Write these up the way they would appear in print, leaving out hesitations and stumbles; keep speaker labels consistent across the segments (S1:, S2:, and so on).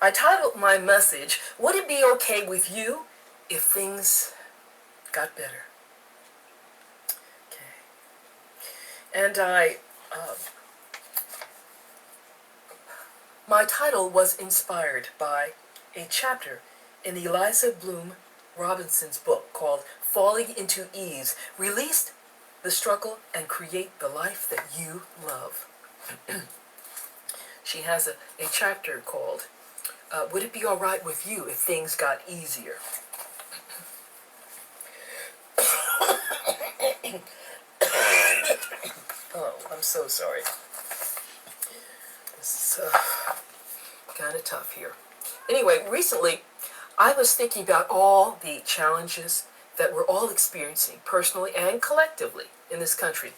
S1: I titled my message, Would It Be Okay With You If Things Got Better? Okay. And my title was inspired by a chapter in Eliza Bloom Robinson's book called Falling into Ease, Release the Struggle and Create the Life That You Love. She has a chapter called Would It Be All Right With You If Things Got Easier? Oh, I'm so sorry. This is kind of tough here. Anyway, recently I was thinking about all the challenges that we're all experiencing, personally and collectively, in this country.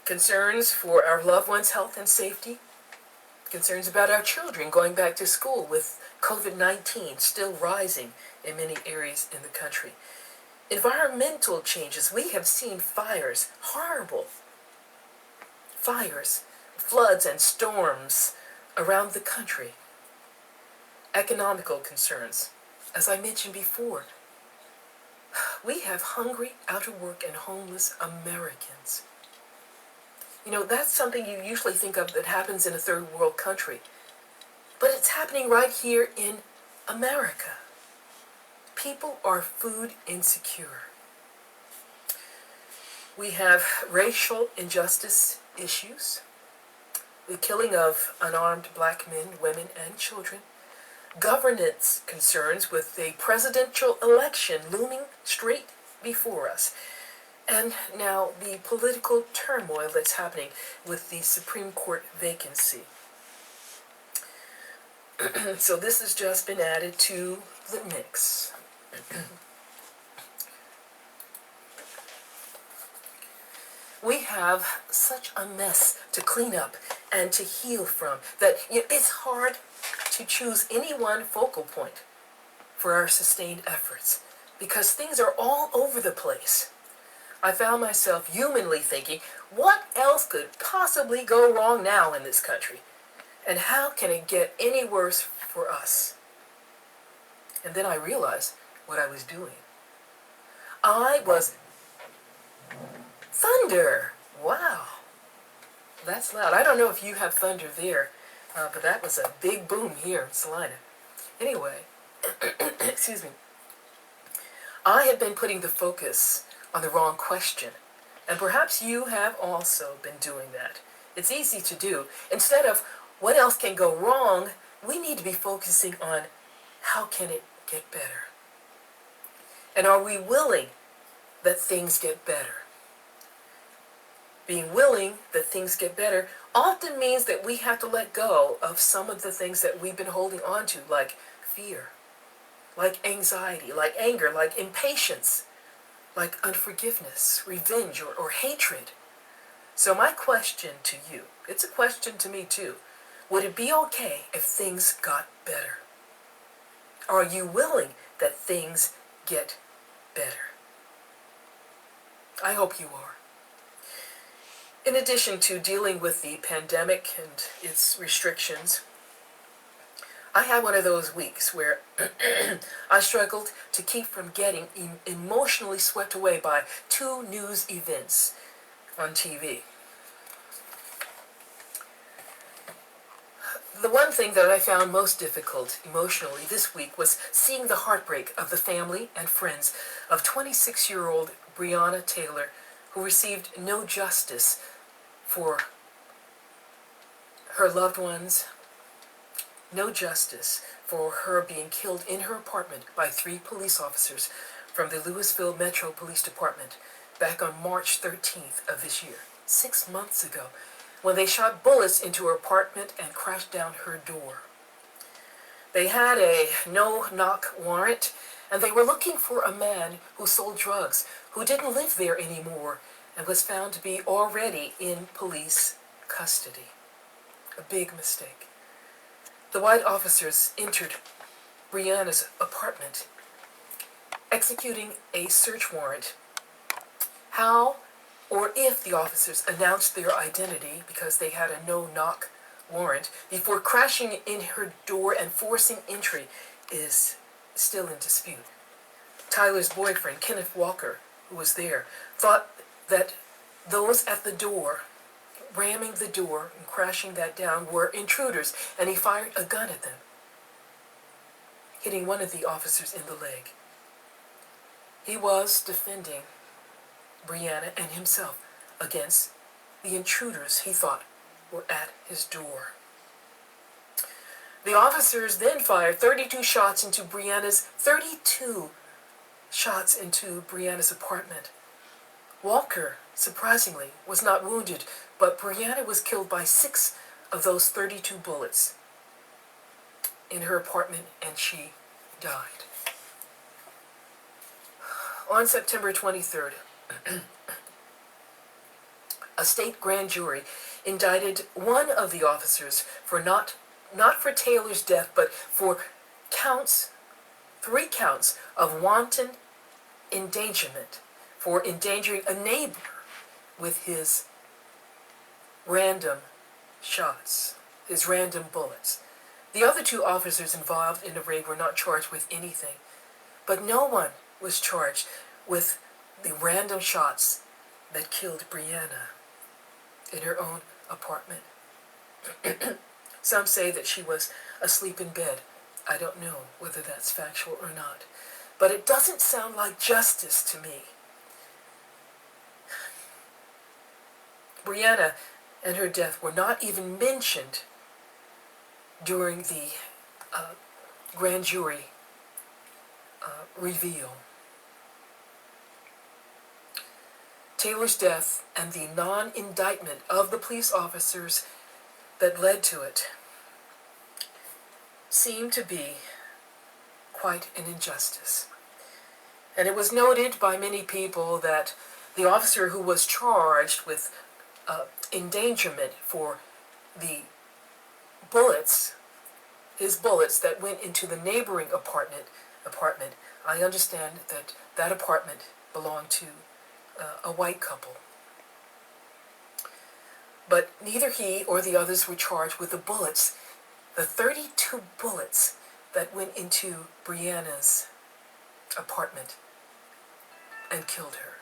S1: Concerns for our loved ones' health and safety, concerns about our children going back to school with COVID-19 still rising in many areas in the country. Environmental changes. We have seen fires, horrible fires, floods and storms around the country. Economical concerns. As I mentioned before, we have hungry, out of work, and homeless Americans. You know, that's something you usually think of that happens in a third world country. But it's happening right here in America. People are food insecure. We have racial injustice issues, the killing of unarmed black men, women, and children, governance concerns with the presidential election looming straight before us, and now the political turmoil that's happening with the Supreme Court vacancy. So this has just been added to the mix. We have such a mess to clean up and to heal from that it's hard to choose any one focal point for our sustained efforts because things are all over the place. I found myself humanly thinking, what else could possibly go wrong now in this country? And how can it get any worse for us? And then I realized what I was doing. I was thunder. Wow. That's loud. I don't know if you have thunder there, but that was a big boom here in Salina. Anyway, excuse me. I have been putting the focus on the wrong question, and perhaps you have also been doing that. It's easy to do. Instead of what else can go wrong, we need to be focusing on how can it get better? And are we willing that things get better? Being willing that things get better often means that we have to let go of some of the things that we've been holding on to, like fear, like anxiety, like anger, like impatience, like unforgiveness, revenge, or hatred. So my question to you, it's a question to me too, would it be okay if things got better? Are you willing that things get better? I hope you are. In addition to dealing with the pandemic and its restrictions, I had one of those weeks where I struggled to keep from getting emotionally swept away by two news events on TV. The one thing that I found most difficult emotionally this week was seeing the heartbreak of the family and friends of 26-year-old Breonna Taylor, who received no justice for her loved ones, no justice for her being killed in her apartment by 3 police officers from the Louisville Metro Police Department back on March 13th of this year, 6 months ago, when they shot bullets into her apartment and crashed down her door. They had a no-knock warrant, and they were looking for a man who sold drugs, who didn't live there anymore, and was found to be already in police custody. A big mistake. The white officers entered Breonna's apartment, executing a search warrant. How or if the officers announced their identity because they had a no-knock warrant before crashing in her door and forcing entry is still in dispute. Tyler's boyfriend, Kenneth Walker, who was there, thought that those at the door, ramming the door and crashing that down, were intruders, and he fired a gun at them, hitting one of the officers in the leg. He was defending Breonna and himself against the intruders he thought were at his door. The officers then fired 32 shots into Breonna's apartment. Walker, surprisingly, was not wounded, but Breonna was killed by 6 of those 32 bullets in her apartment, and she died. On September 23rd, a state grand jury indicted one of the officers for not for Taylor's death, but for 3 counts of wanton endangerment, for endangering a neighbor with his random shots, his random bullets. The other 2 officers involved in the raid were not charged with anything, but no one was charged with the random shots that killed Breonna in her own apartment. Some say that she was asleep in bed. I don't know whether that's factual or not, but it doesn't sound like justice to me. Breonna and her death were not even mentioned during the grand jury reveal. Taylor's death and the non-indictment of the police officers that led to it seemed to be quite an injustice. And it was noted by many people that the officer who was charged with endangerment for the bullets, his bullets that went into the neighboring apartment, I understand that that apartment belonged to a white couple. But neither he or the others were charged with the bullets, the 32 bullets that went into Breonna's apartment and killed her.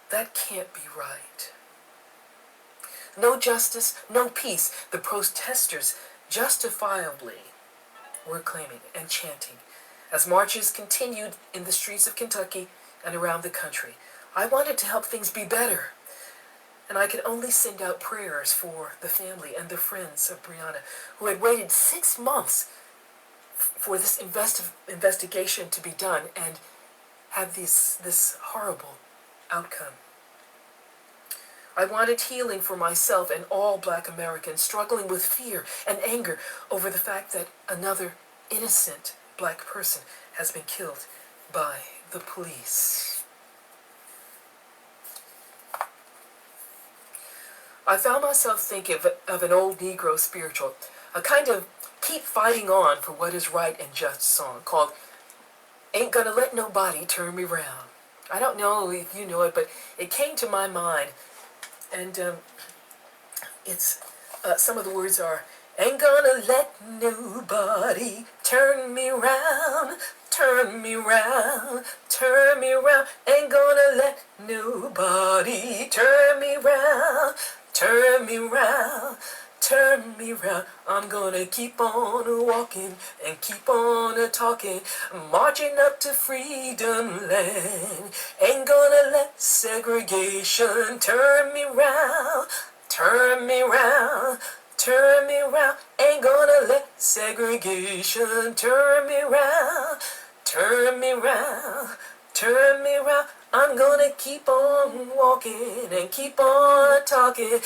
S1: That can't be right. No justice, no peace, the protesters justifiably were claiming and chanting as marches continued in the streets of Kentucky and around the country. I wanted to help things be better, and I could only send out prayers for the family and the friends of Breonna, who had waited 6 months for this investigation to be done and had this horrible outcome. I wanted healing for myself and all Black Americans struggling with fear and anger over the fact that another innocent Black person has been killed by the police. I found myself thinking of an old Negro spiritual, a kind of keep fighting on for what is right and just song called Ain't Gonna Let Nobody Turn Me Round. I don't know if you know it, but it came to my mind, and it's some of the words are, ain't gonna let nobody turn me round, turn me round, turn me round, ain't gonna let nobody turn me round, turn me round, turn me round. I'm gonna keep on walking and keep on talking, marching up to freedom land. Ain't gonna let segregation turn me round, turn me round, turn me round. Ain't gonna let segregation turn me round, turn me round, turn me round. I'm gonna keep on walking and keep on talking,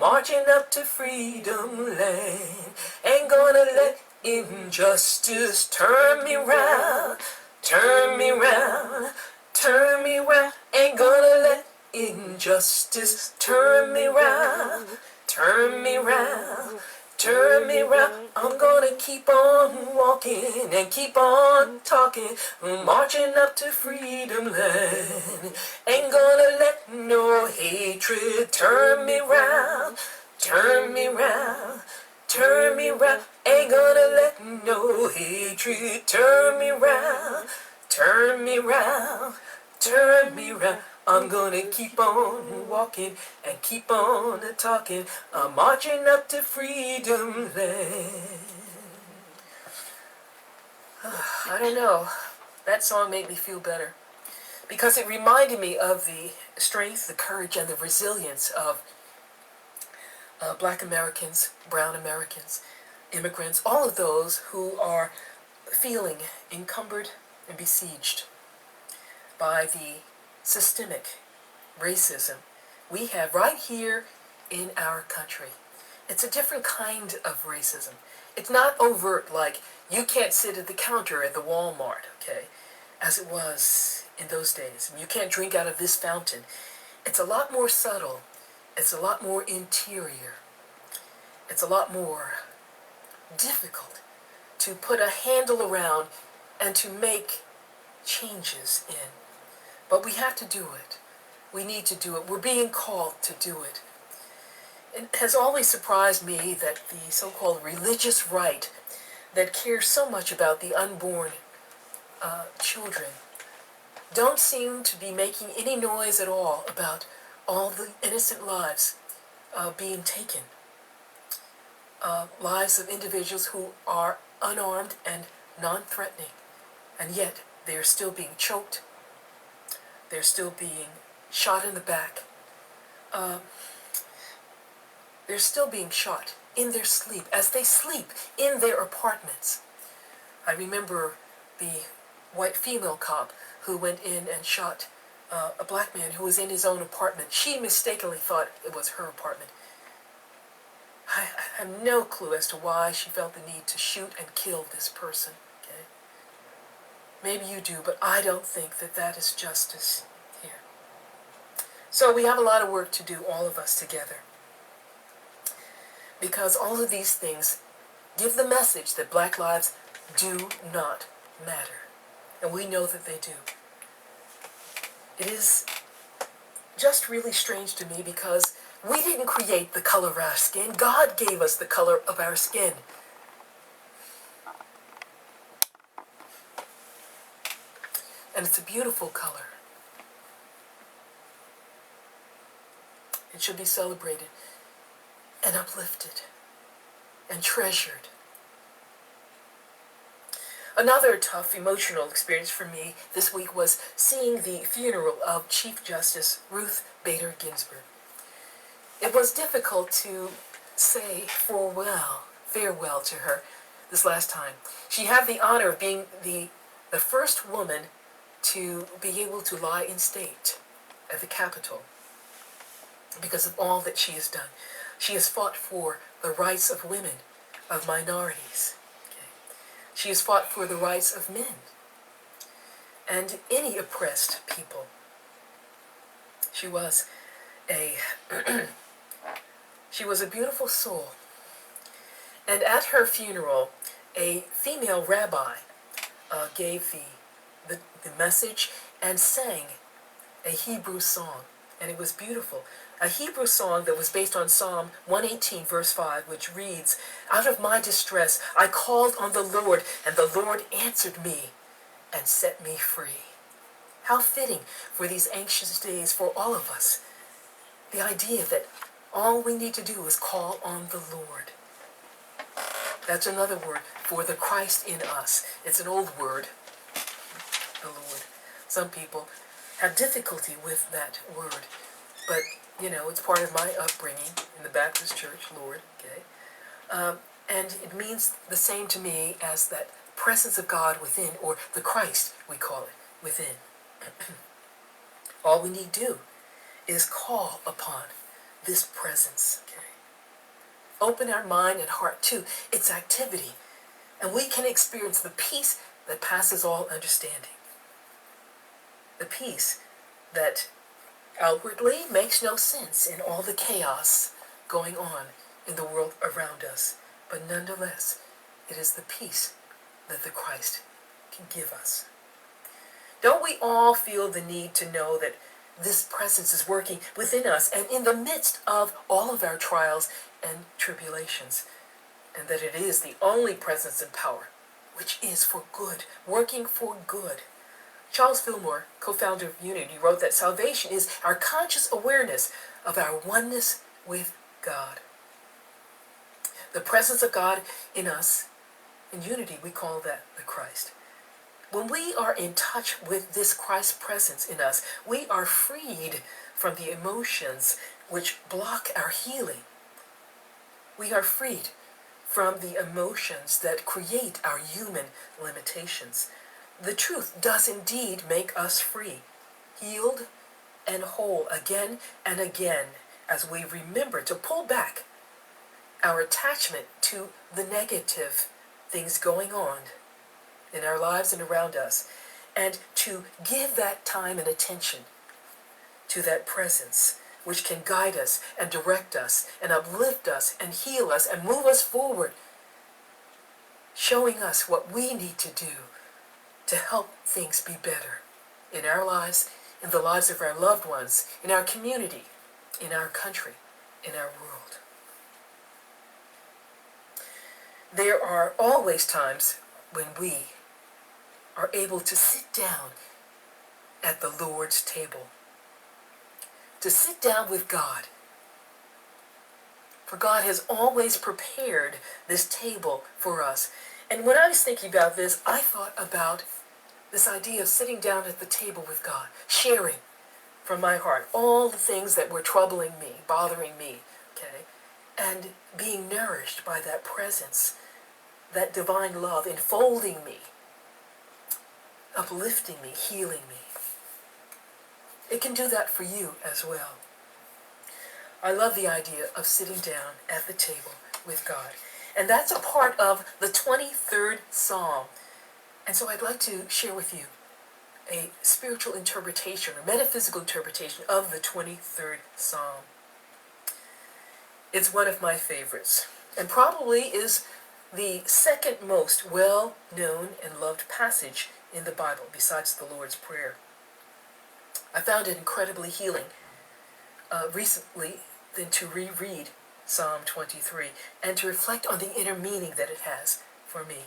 S1: marching up to freedom land. Ain't gonna let injustice turn me round, turn me round, turn me round. Ain't gonna let injustice turn me round, turn me round, turn me round. I'm gonna keep on walking and keep on talking, marching up to freedom land. Ain't gonna let no hatred turn me round, turn me round, turn me round. Ain't gonna let no hatred turn me round. Turn me round, turn me round. I'm gonna keep on walking and keep on talking. I'm marching up to freedom land. I don't know. That song made me feel better because it reminded me of the strength, the courage, and the resilience of Black Americans, brown Americans, immigrants, all of those who are feeling encumbered and besieged by the systemic racism we have right here in our country. It's a different kind of racism. It's not overt like you can't sit at the counter at the Walmart, okay, as it was in those days. You can't drink out of this fountain. It's a lot more subtle. It's a lot more interior. It's a lot more difficult to put a handle around and to make changes in. But we have to do it. We need to do it. We're being called to do it. It has always surprised me that the so-called religious right that cares so much about the unborn children don't seem to be making any noise at all about all the innocent lives being taken. Lives of individuals who are unarmed and non-threatening, and yet they are still being choked. They're still being shot in the back. They're still being shot in their sleep, as they sleep in their apartments. I remember the white female cop who went in and shot a black man who was in his own apartment. She mistakenly thought it was her apartment. I have no clue as to why she felt the need to shoot and kill this person. Okay? Maybe you do, but I don't think that that is justice here. So we have a lot of work to do, all of us together. Because all of these things give the message that black lives do not matter. And we know that they do. It is just really strange to me because we didn't create the color of our skin. God gave us the color of our skin. And it's a beautiful color. It should be celebrated and uplifted and treasured. Another tough emotional experience for me this week was seeing the funeral of Chief Justice Ruth Bader Ginsburg. It was difficult to say farewell to her this last time. She had the honor of being the first woman to be able to lie in state at the Capitol because of all that she has done. She has fought for the rights of women, of minorities. Okay? She has fought for the rights of men and any oppressed people. She was a she was a beautiful soul. And at her funeral, a female rabbi gave the message and sang a Hebrew song, and it was beautiful. A Hebrew song that was based on Psalm 118, verse 5, which reads, "Out of my distress I called on the Lord, and the Lord answered me and set me free." How fitting for these anxious days for all of us. The idea that all we need to do is call on the Lord. That's another word for the Christ in us. It's an old word, the Lord. Some people have difficulty with that word, but you know, it's part of my upbringing in the Baptist church, Lord, okay? And it means the same to me as that presence of God within, or the Christ, we call it, within. All we need to do is call upon this presence, okay? Open our mind and heart to its activity, and we can experience the peace that passes all understanding. The peace that outwardly makes no sense in all the chaos going on in the world around us. But nonetheless, it is the peace that the Christ can give us. Don't we all feel the need to know that this presence is working within us and in the midst of all of our trials and tribulations? and that it is the only presence and power which is for good, working for good. Charles Fillmore, co-founder of Unity, wrote that salvation is our conscious awareness of our oneness with God. The presence of God in us, in unity, we call that the Christ. When we are in touch with this Christ presence in us, we are freed from the emotions which block our healing. We are freed from the emotions that create our human limitations. The truth does indeed make us free, healed and whole again and again as we remember to pull back our attachment to the negative things going on in our lives and around us, and to give that time and attention to that presence which can guide us and direct us and uplift us and heal us and move us forward, showing us what we need to do to help things be better in our lives, in the lives of our loved ones, in our community, in our country, in our world. There are always times when we are able to sit down at the Lord's table, to sit down with God. For God has always prepared this table for us. And when I was thinking about this, I thought about this idea of sitting down at the table with God, sharing from my heart all the things that were troubling me, bothering me, okay, and being nourished by that presence, that divine love enfolding me, uplifting me, healing me. It can do that for you as well. I love the idea of sitting down at the table with God. And that's a part of the 23rd Psalm. And so I'd like to share with you a spiritual interpretation or metaphysical interpretation of the 23rd Psalm. It's one of my favorites, and probably is the second most well-known and loved passage in the Bible, besides the Lord's Prayer. I found it incredibly healing recently than to reread Psalm 23 and to reflect on the inner meaning that it has for me.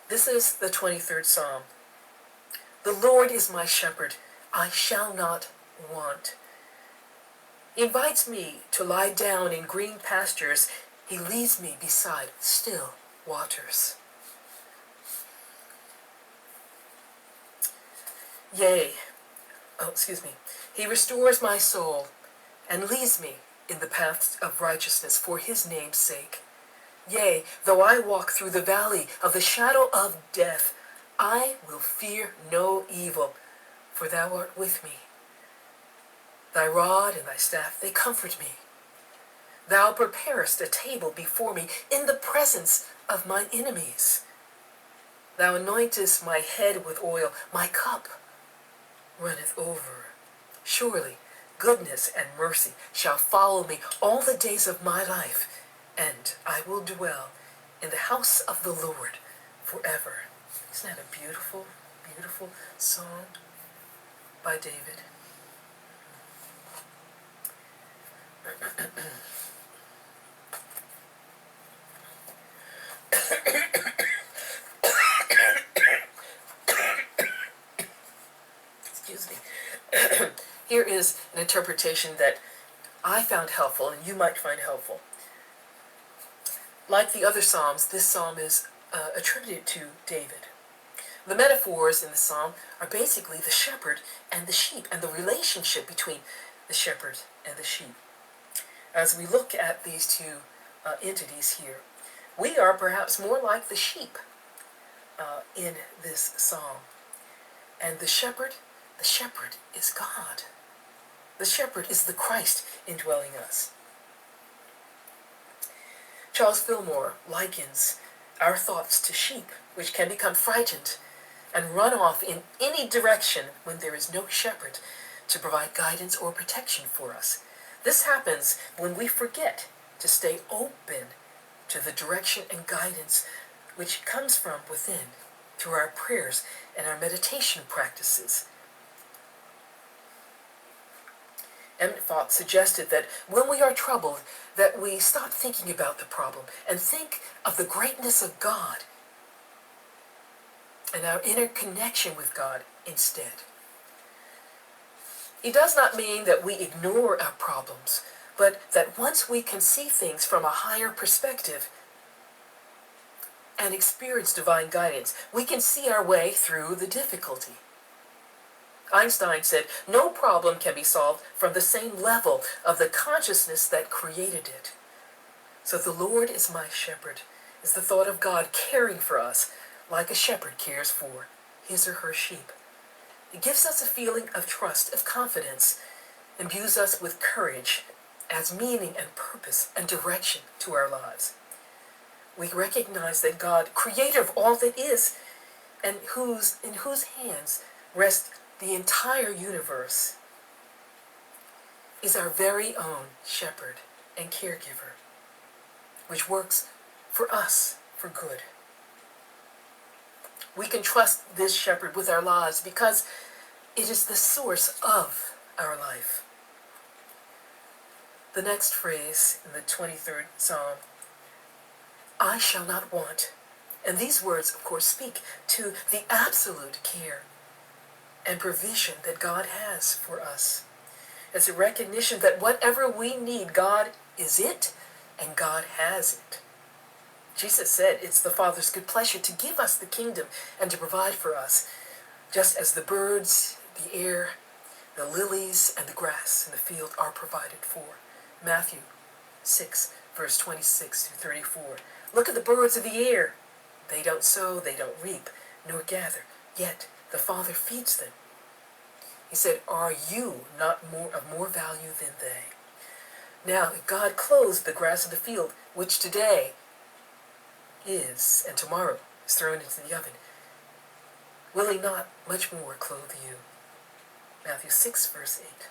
S1: This is the 23rd Psalm. The Lord is my shepherd, I shall not want. He invites me to lie down in green pastures. He leads me beside still waters. He restores my soul and leads me in the paths of righteousness for his name's sake. Yea, though I walk through the valley of the shadow of death, I will fear no evil, for thou art with me. Thy rod and thy staff, they comfort me. Thou preparest a table before me in the presence of mine enemies. Thou anointest my head with oil, my cup runneth over. Surely goodness and mercy shall follow me all the days of my life, and I will dwell in the house of the Lord forever. Isn't that a beautiful, beautiful song by David? Excuse me. Here is an interpretation that I found helpful and you might find helpful. Like the other Psalms, this Psalm is attributed to David. The metaphors in the Psalm are basically the shepherd and the sheep and the relationship between the shepherd and the sheep. As we look at these two entities here, we are perhaps more like the sheep in this Psalm. And the shepherd is God. The shepherd is the Christ indwelling us. Charles Fillmore likens our thoughts to sheep, which can become frightened and run off in any direction when there is no shepherd to provide guidance or protection for us. This happens when we forget to stay open to the direction and guidance which comes from within through our prayers and our meditation practices. Emmett Fox suggested that when we are troubled, that we stop thinking about the problem and think of the greatness of God and our inner connection with God instead. It does not mean that we ignore our problems, but that once we can see things from a higher perspective and experience divine guidance, we can see our way through the difficulty. Einstein said, no problem can be solved from the same level of the consciousness that created it. So the Lord is my shepherd is the thought of God caring for us like a shepherd cares for his or her sheep. It gives us a feeling of trust, of confidence, imbues us with courage, adds meaning and purpose and direction to our lives. We recognize that God, creator of all that is, and in whose hands rests the entire universe, is our very own shepherd and caregiver, which works for us for good. We can trust this shepherd with our lives because it is the source of our life. The next phrase in the 23rd Psalm, I shall not want. And these words, of course, speak to the absolute care and provision that God has for us. It's a recognition that whatever we need, God is it, and God has it. Jesus said it's the Father's good pleasure to give us the kingdom and to provide for us, just as the birds, the air, the lilies, and the grass in the field are provided for. Matthew 6, verse 26 through 34. Look at the birds of the air. They don't sow, they don't reap, nor gather, yet the Father feeds them. He said, are you not of more value than they? Now, if God clothes the grass of the field, which today is, and tomorrow is thrown into the oven, will he not much more clothe you? Matthew 6, verse 8.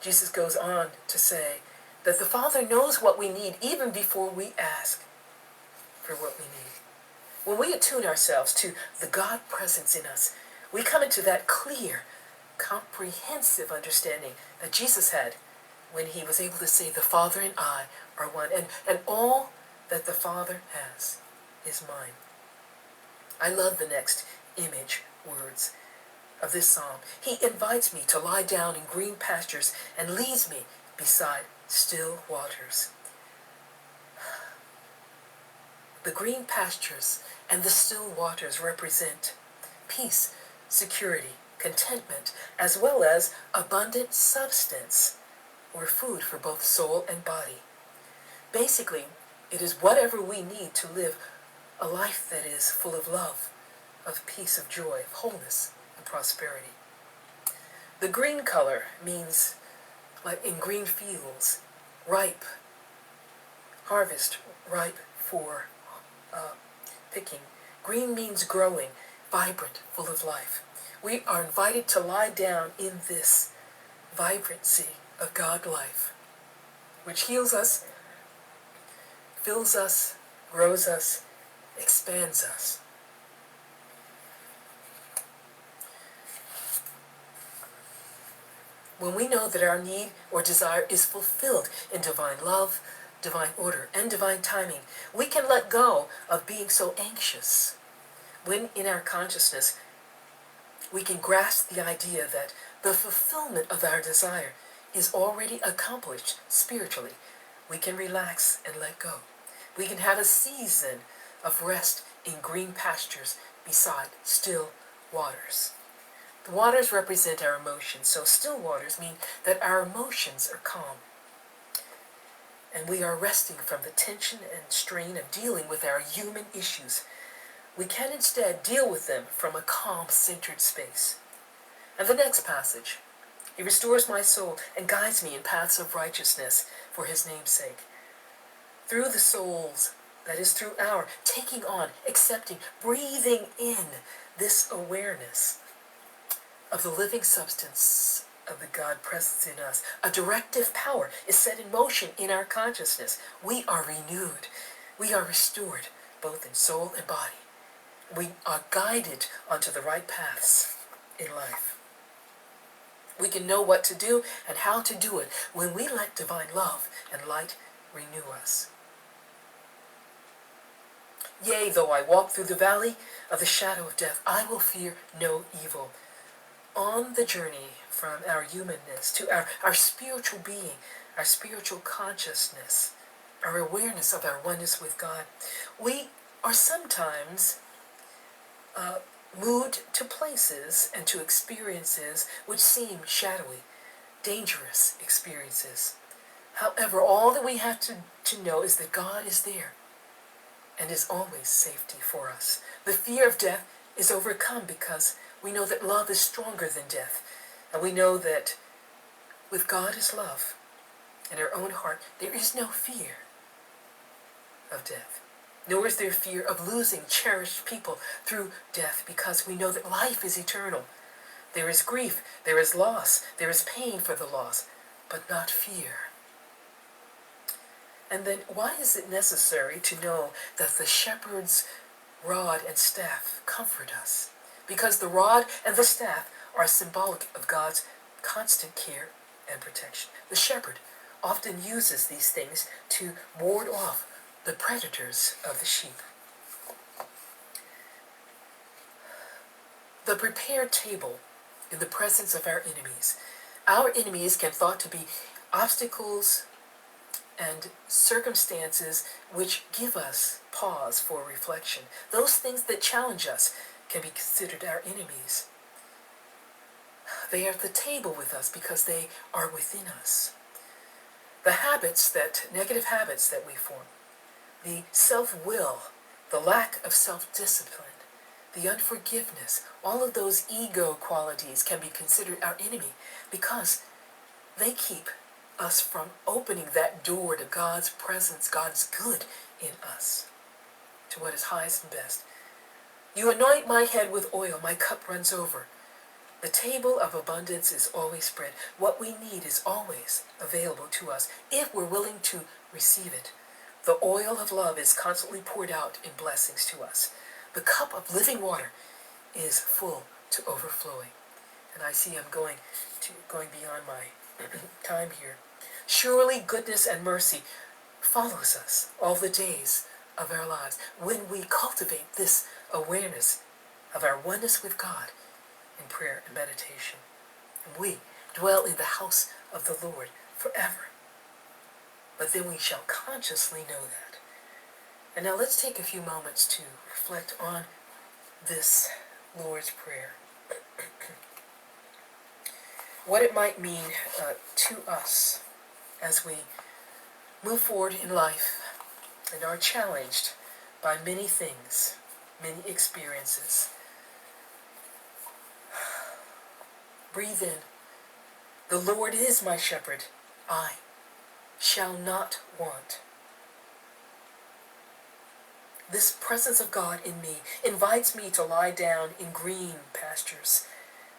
S1: Jesus goes on to say that the Father knows what we need even before we ask for what we need. When we attune ourselves to the God presence in us, we come into that clear, comprehensive understanding that Jesus had when he was able to say, the Father and I are one, and all that the Father has is mine. I love the next image words of this psalm. He invites me to lie down in green pastures and leads me beside still waters. The green pastures and the still waters represent peace, security, contentment, as well as abundant substance or food for both soul and body. Basically, it is whatever we need to live a life that is full of love, of peace, of joy, of wholeness, and prosperity. The green color means, like in green fields, ripe, harvest, ripe for picking. Green means growing, vibrant, full of life. We are invited to lie down in this vibrancy of God life, which heals us, fills us, grows us, expands us. When we know that our need or desire is fulfilled in divine love, divine order, and divine timing, we can let go of being so anxious. When in our consciousness, we can grasp the idea that the fulfillment of our desire is already accomplished spiritually, we can relax and let go. We can have a season of rest in green pastures beside still waters. The waters represent our emotions, so still waters mean that our emotions are calm. And we are resting from the tension and strain of dealing with our human issues. We can instead deal with them from a calm, centered space. And the next passage, he restores my soul and guides me in paths of righteousness for his name's sake. Through the souls, that is through our taking on, accepting, breathing in this awareness of the living substance of the God presence in us. A directive power is set in motion in our consciousness. We are renewed. We are restored, both in soul and body. We are guided onto the right paths in life. We can know what to do and how to do it when we let divine love and light renew us. Yea, though I walk through the valley of the shadow of death, I will fear no evil. On the journey from our humanness to our spiritual being, our spiritual consciousness, our awareness of our oneness with God, we are sometimes moved to places and to experiences which seem shadowy, dangerous experiences. However, all that we have to know is that God is there and is always safety for us. The fear of death is overcome because we know that love is stronger than death. And we know that with God as love in our own heart, there is no fear of death. Nor is there fear of losing cherished people through death, because we know that life is eternal. There is grief, there is loss, there is pain for the loss, but not fear. And then why is it necessary to know that the shepherd's rod and staff comfort us? Because the rod and the staff are symbolic of God's constant care and protection. The shepherd often uses these things to ward off the predators of the sheep. The prepared table in the presence of our enemies. Our enemies can thought to be obstacles and circumstances which give us pause for reflection. Those things that challenge us can be considered our enemies. They are at the table with us because they are within us. The negative habits that we form, the self-will, the lack of self-discipline, the unforgiveness, all of those ego qualities can be considered our enemy because they keep us from opening that door to God's presence, God's good in us, to what is highest and best. You anoint my head with oil, my cup runs over. The table of abundance is always spread. What we need is always available to us if we're willing to receive it. The oil of love is constantly poured out in blessings to us. The cup of living water is full to overflowing. And I see I'm going beyond my time here. Surely goodness and mercy follows us all the days of our lives when we cultivate this awareness of our oneness with God in prayer and meditation. And we dwell in the house of the Lord forever. But then we shall consciously know that. And now let's take a few moments to reflect on this Lord's Prayer. What it might mean to us as we move forward in life and are challenged by many things, many experiences. Breathe in. The Lord is my shepherd. I shall not want. This presence of God in me invites me to lie down in green pastures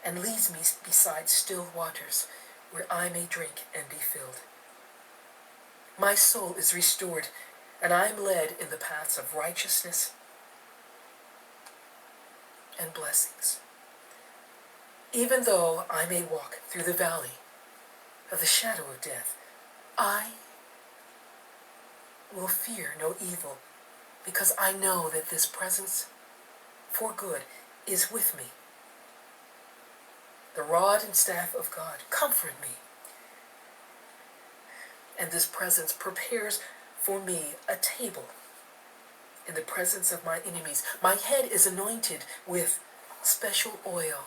S1: and leads me beside still waters where I may drink and be filled. My soul is restored, and I am led in the paths of righteousness and blessings. Even though I may walk through the valley of the shadow of death, I will fear no evil, because I know that this presence for good is with me. The rod and staff of God comfort me. And this presence prepares for me a table in the presence of my enemies. My head is anointed with special oil,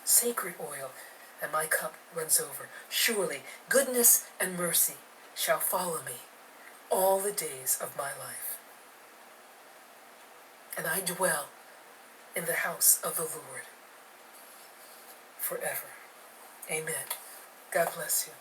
S1: sacred oil, and my cup runs over. Surely goodness and mercy shall follow me all the days of my life. And I dwell in the house of the Lord forever. Amen. God bless you.